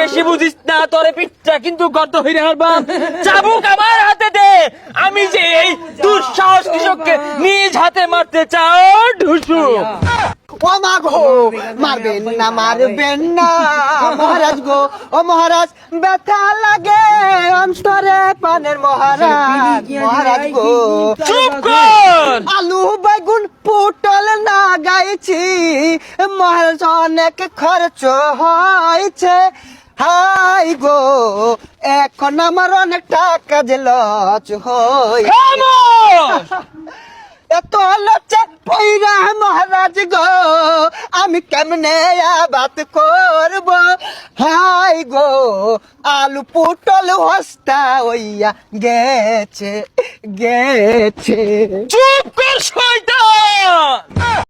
বেশি বুঝিস না, তোরে পিঠটা কিন্তু গর্ত হইরে হারবাম। চাবুক আমার হাতে দে, আমি যে এই দুঃসাহস কৃষককে নিজ হাতে মারতে চাও ঢুসু। ও মা গো, মারবেন না মারবেন না মহারাজ গো, ও মহারাজ ব্যথা লাগে অন্তরে পানের মহারাজ, মহারাজ গো। চুপ কর। আলু বেগুন পটল না গাইছি মহারাজ, অনেক খরচ হয়েছে। হাই গো, এখন আমার অনেক টাকা যে লচ হই। খামোশ। এত লজ্জা পইরা মহারাজ গো, আমি কেমনে বাত করব। হাই গো, আলু পটল হস্তা হইয়া গেছে গেছে। চুপ কর শয়তান।